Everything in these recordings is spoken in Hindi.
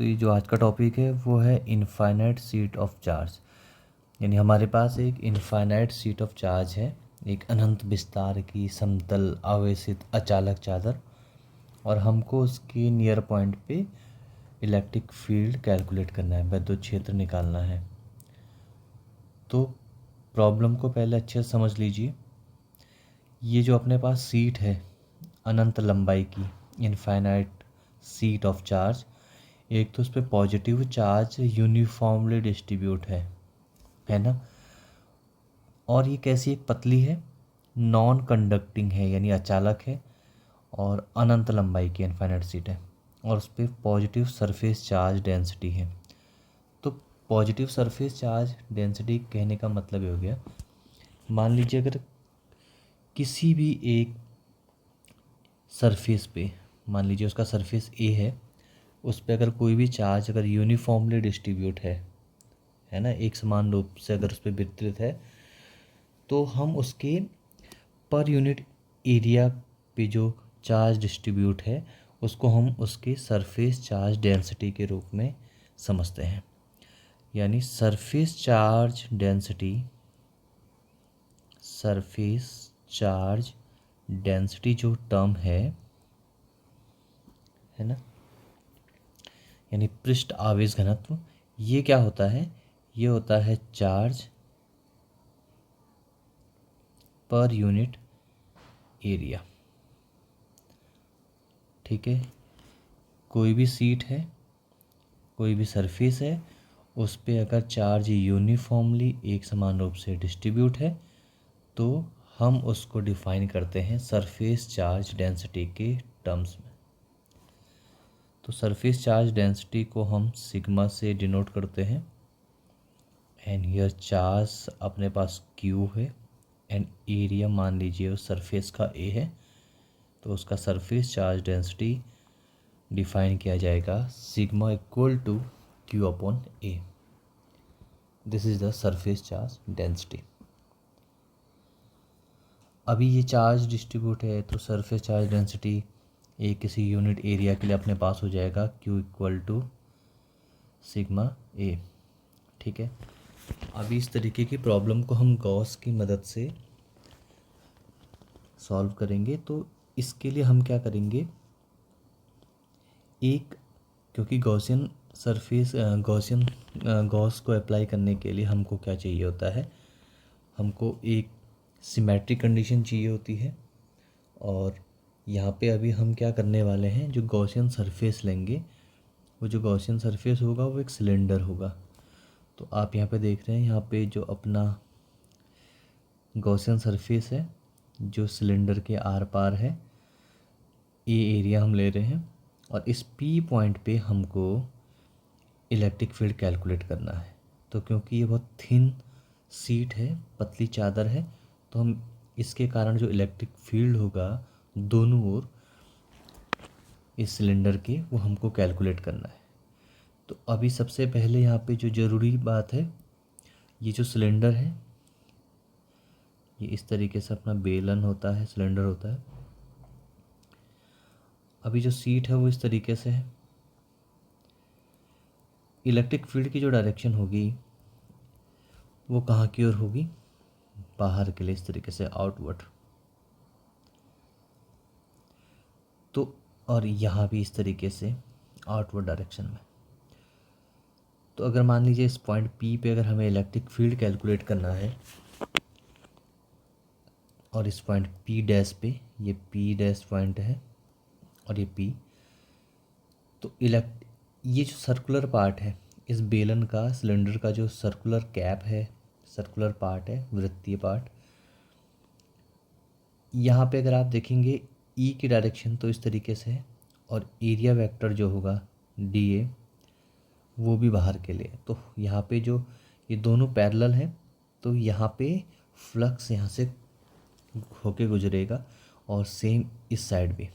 तो ये जो आज का टॉपिक है वो है इनफाइनाइट सीट ऑफ चार्ज। यानी हमारे पास एक इनफाइनाइट सीट ऑफ चार्ज है, एक अनंत विस्तार की समतल आवेशित अचालक चादर, और हमको उसके नियर पॉइंट पे इलेक्ट्रिक फील्ड कैलकुलेट करना है, विद्युत क्षेत्र निकालना है। तो प्रॉब्लम को पहले अच्छे से समझ लीजिए। ये जो अपने पास सीट है अनंत लंबाई की, इनफाइनाइट सीट ऑफ चार्ज, एक तो उस पर पॉजिटिव चार्ज यूनिफॉर्मली डिस्ट्रीब्यूट है ना। और ये कैसी एक पतली है, नॉन कंडक्टिंग है यानी अचालक है, और अनंत लंबाई की इनफाइनाइट सीट है, और उस पर पॉजिटिव सरफेस चार्ज डेंसिटी है। तो पॉजिटिव सरफेस चार्ज डेंसिटी कहने का मतलब ये हो गया, मान लीजिए अगर किसी भी एक सरफेस पे, मान लीजिए उसका सरफेस ए है, उस पर अगर कोई भी चार्ज अगर यूनिफॉर्मली डिस्ट्रीब्यूट है ना, एक समान रूप से अगर उस पर वितरित है, तो हम उसके पर यूनिट एरिया पे जो चार्ज डिस्ट्रीब्यूट है उसको हम उसके सरफेस चार्ज डेंसिटी के रूप में समझते हैं। यानी सरफेस चार्ज डेंसिटी जो टर्म है ना, यानी पृष्ठ आवेश घनत्व, ये क्या होता है, ये होता है चार्ज पर यूनिट एरिया। ठीक है, कोई भी सीट है, कोई भी सरफेस है, उस पे अगर चार्ज यूनिफॉर्मली एक समान रूप से डिस्ट्रीब्यूट है तो हम उसको डिफाइन करते हैं सरफेस चार्ज डेंसिटी के टर्म्स में। तो सरफेस चार्ज डेंसिटी को हम सिग्मा से डिनोट करते हैं। एंड हियर चार्ज अपने पास क्यू है, एंड एरिया मान लीजिए उस सरफेस का ए है, तो उसका सरफेस चार्ज डेंसिटी डिफाइन किया जाएगा sigma equal to Q upon A. This is the surface charge density. अभी ये चार्ज डिस्ट्रीब्यूट है तो सरफेस चार्ज डेंसिटी एक किसी यूनिट एरिया के लिए अपने पास हो जाएगा क्यू इक्वल टू सिग्मा ए। ठीक है, अभी इस तरीके की प्रॉब्लम को हम गॉस की मदद से सॉल्व करेंगे। तो इसके लिए हम क्या करेंगे, एक, क्योंकि गॉस को अप्लाई करने के लिए हमको क्या चाहिए होता है, हमको एक सिमेट्रिक कंडीशन चाहिए होती है। और यहाँ पे अभी हम क्या करने वाले हैं, जो गॉसियन सरफेस लेंगे, वो जो गॉसियन सरफेस होगा वो एक सिलेंडर होगा। तो आप यहाँ पे देख रहे हैं, यहाँ पे जो अपना गॉसियन सरफेस है जो सिलेंडर के आर पार है, ये एरिया हम ले रहे हैं, और इस पी पॉइंट पे हमको इलेक्ट्रिक फील्ड कैलकुलेट करना है। तो क्योंकि ये बहुत थिन सीट है, पतली चादर है, तो हम इसके कारण जो इलेक्ट्रिक फील्ड होगा दोनों ओर इस सिलेंडर के, वो हमको कैलकुलेट करना है। तो अभी सबसे पहले यहाँ पे जो ज़रूरी बात है, ये जो सिलेंडर है ये इस तरीके से अपना बेलन होता है, सिलेंडर होता है। अभी जो सीट है वो इस तरीके से है। इलेक्ट्रिक फील्ड की जो डायरेक्शन होगी वो कहाँ की ओर होगी, बाहर के लिए, इस तरीके से आउटवर्ड। तो और यहाँ भी इस तरीके से आउटवर्ड डायरेक्शन में। तो अगर मान लीजिए इस पॉइंट पी पे अगर हमें इलेक्ट्रिक फील्ड कैलकुलेट करना है, और इस पॉइंट पी डैश पे, ये पी डैश पॉइंट है और ये पी, तो ये जो सर्कुलर पार्ट है इस बेलन का, सिलेंडर का जो सर्कुलर कैप है, सर्कुलर पार्ट है, वृत्तीय पार्ट, यहाँ पे अगर आप देखेंगे ई की डायरेक्शन तो इस तरीके से है, और एरिया वेक्टर जो होगा डी ए वो भी बाहर के लिए। तो यहाँ पे जो ये दोनों पैरेलल हैं, तो यहाँ पे फ्लक्स यहाँ से होके गुजरेगा, और सेम इस साइड भी।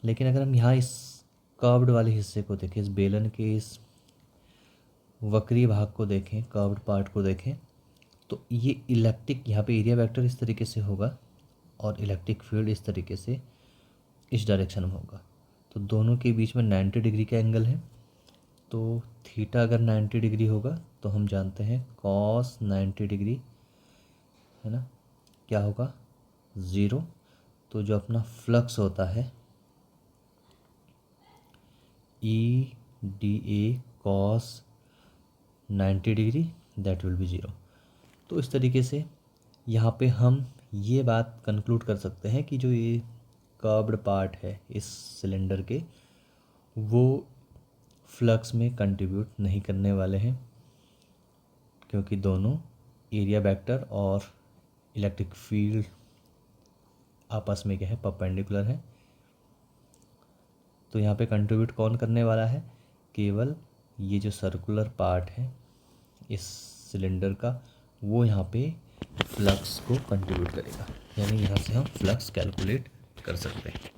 लेकिन अगर हम यहाँ इस कर्व्ड वाले हिस्से को देखें, इस बेलन के इस वक्री भाग को देखें, कर्व्ड पार्ट को देखें, तो ये इलेक्ट्रिक, यहाँ पे एरिया वेक्टर इस तरीके से होगा और इलेक्ट्रिक फील्ड इस तरीके से इस डायरेक्शन में होगा। तो दोनों के बीच में 90 डिग्री का एंगल है। तो थीटा अगर 90 डिग्री होगा तो हम जानते हैं कॉस 90 डिग्री है ना क्या होगा, 0। तो जो अपना फ्लक्स होता है ई D A cos 90 degree that will B 0। तो इस तरीके से यहाँ पे हम ये बात कंक्लूड कर सकते हैं कि जो ये कर्व्ड पार्ट है इस सिलेंडर के, वो फ्लक्स में कंट्रीब्यूट नहीं करने वाले हैं, क्योंकि दोनों एरिया वेक्टर और इलेक्ट्रिक फील्ड आपस में क्या है, परपेंडिकुलर है। तो यहाँ पे कंट्रीब्यूट कौन करने वाला है, केवल ये जो सर्कुलर पार्ट है इस सिलेंडर का, वो यहाँ पे फ्लक्स को कंट्रीब्यूट करेगा। यानी यहाँ से हम फ्लक्स कैलकुलेट कर सकते हैं।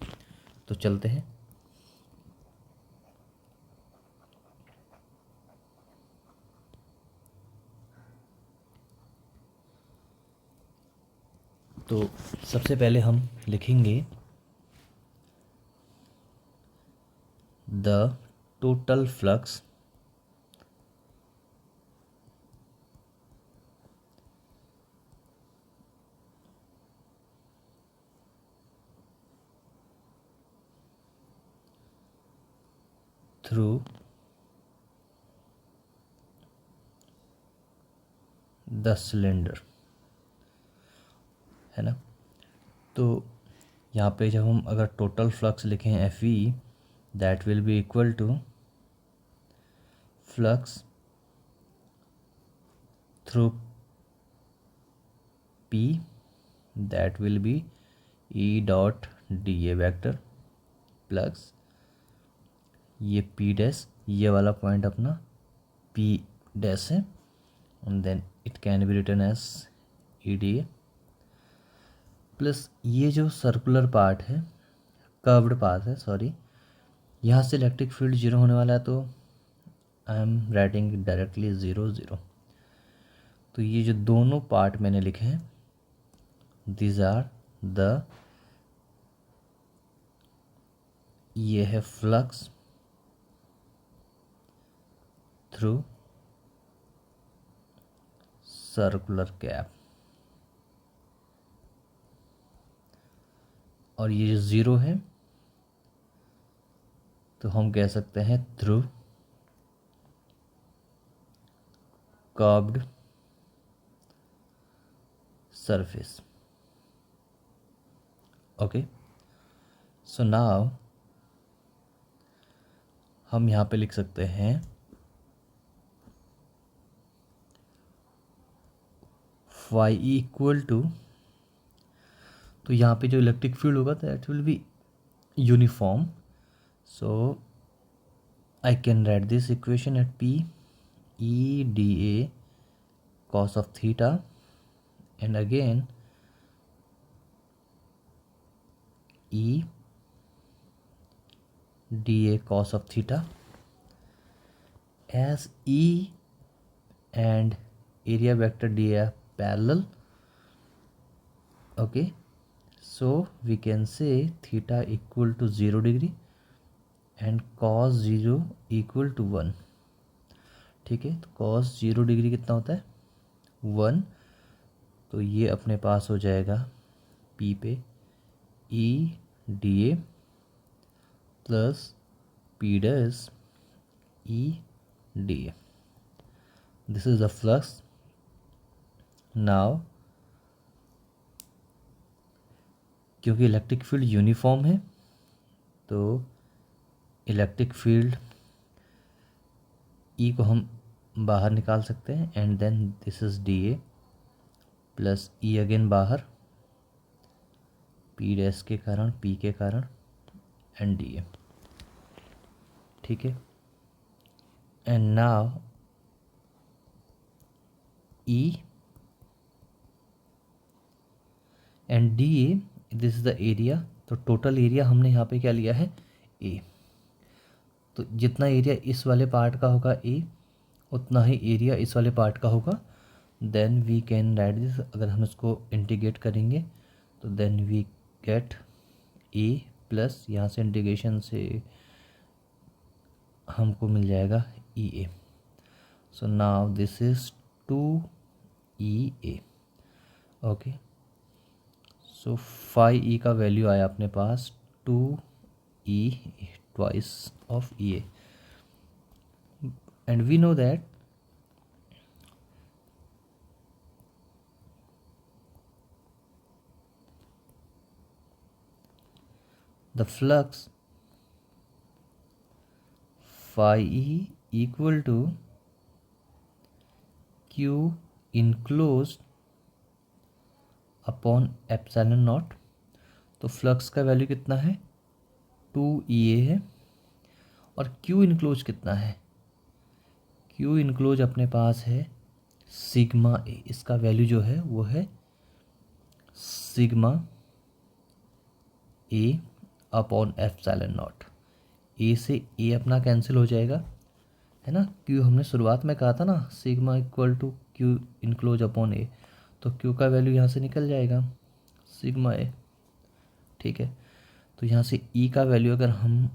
तो चलते हैं। तो सबसे पहले हम लिखेंगे the total flux through the cylinder, है ना। तो यहाँ पे जब हम अगर टोटल फ्लक्स लिखें F E, that will be equal to flux through P, that will be E dot D A vector, plus ये पी डैश, ये वाला पॉइंट अपना पी डैश है, and then it can be written as E D A, plus ये जो सर्कुलर पार्ट है, कर्व्ड पार्ट है सॉरी, यहाँ से इलेक्ट्रिक फील्ड 0 होने वाला है, तो आई एम राइटिंग डायरेक्टली 0 0। तो ये जो दोनों पार्ट मैंने लिखे हैं, दीज आर द, ये है फ्लक्स थ्रू सर्कुलर कैप, और ये जो 0 है तो हम कह सकते हैं through curved surface. Okay, so now हम यहाँ पे लिख सकते हैं फाई इक्वल टू, तो यहाँ पे जो इलेक्ट्रिक फील्ड होगा that will be uniform, so I can write this equation at P E D A cos of theta, and again E dA cos of theta, as E and area vector dA are parallel. Okay, so we can say theta equal to 0 degree and cos 0 equal to 1। ठीक है, तो cos 0 डिग्री कितना होता है, 1। तो ये अपने पास हो जाएगा P पे E D A plus P dash E D A. This is the flux. Now क्योंकि इलेक्ट्रिक फील्ड यूनिफॉर्म है, तो इलेक्ट्रिक फील्ड E को हम बाहर निकाल सकते हैं, and then this is D A plus E again बाहर, P डैश के कारण, P के कारण, एंड डी ए। ठीक है, and now E and D A, this is the area. तो टोटल एरिया हमने यहाँ पे क्या लिया है, ए। तो जितना एरिया इस वाले पार्ट का होगा ए, उतना ही एरिया इस वाले पार्ट का होगा। Then we can write this, अगर हम इसको इंटीग्रेट करेंगे तो then we get A plus यहाँ से इंटीग्रेशन से हमको मिल जाएगा E A. So now this is 2EA। Okay, so 5E का वैल्यू आया अपने पास 2E, twice of EA, and we know that the flux phi E equal to Q enclosed upon epsilon naught. तो फ्लक्स का वैल्यू कितना है 2EA है, और Q इनक्लोज कितना है, Q इनक्लोज अपने पास है सिग्मा ए। इसका वैल्यू जो है वो है sigma A upon epsilon naught. A से ए अपना कैंसिल हो जाएगा, है ना। क्यू हमने शुरुआत में कहा था ना, sigma equal to Q enclose upon A, तो क्यू का वैल्यू यहाँ से निकल जाएगा सिग्मा ए। ठीक है, तो यहाँ से ई का वैल्यू अगर हम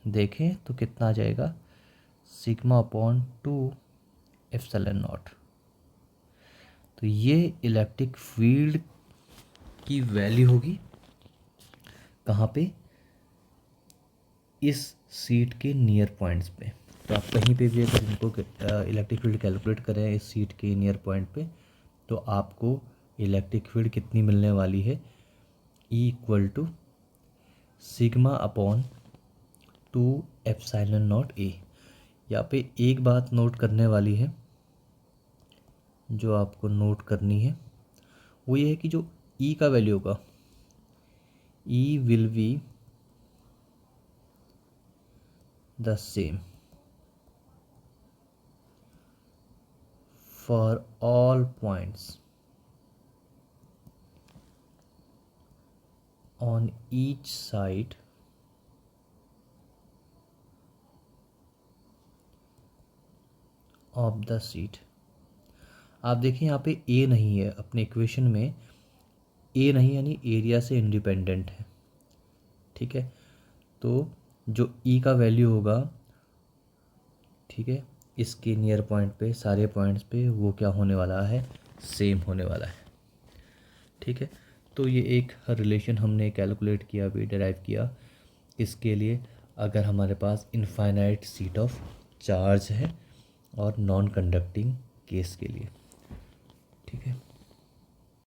देखें तो कितना आ जाएगा, सिग्मा अपॉन 2 एप्सिलॉन नॉट। तो ये इलेक्ट्रिक फील्ड की वैल्यू होगी कहाँ पे, इस सीट के नियर पॉइंट्स पे। तो आप कहीं पे भी अगर इनको इलेक्ट्रिक फील्ड कैलकुलेट करें इस सीट के नियर पॉइंट पे, तो आपको इलेक्ट्रिक फील्ड कितनी मिलने वाली है, E equal to sigma upon 2 epsilon naught A. यहाँ पे एक बात नोट करने वाली है, जो आपको नोट करनी है वो ये है कि जो ई का वैल्यू होगा, E will be the same for all points on each side of the seat। आप देखिए यहाँ पे ए नहीं है अपने इक्वेशन में, ए नहीं यानी एरिया से इंडिपेंडेंट है। ठीक है, तो जो ई का वैल्यू होगा, ठीक है, इसके नियर पॉइंट पे सारे पॉइंट्स पे वो क्या होने वाला है, सेम होने वाला है। ठीक है, तो ये एक रिलेशन हमने कैलकुलेट किया, भी डिराइव किया इसके लिए, अगर हमारे पास इनफाइनाइट सीट ऑफ चार्ज है और नॉन कंडक्टिंग केस के लिए। ठीक है।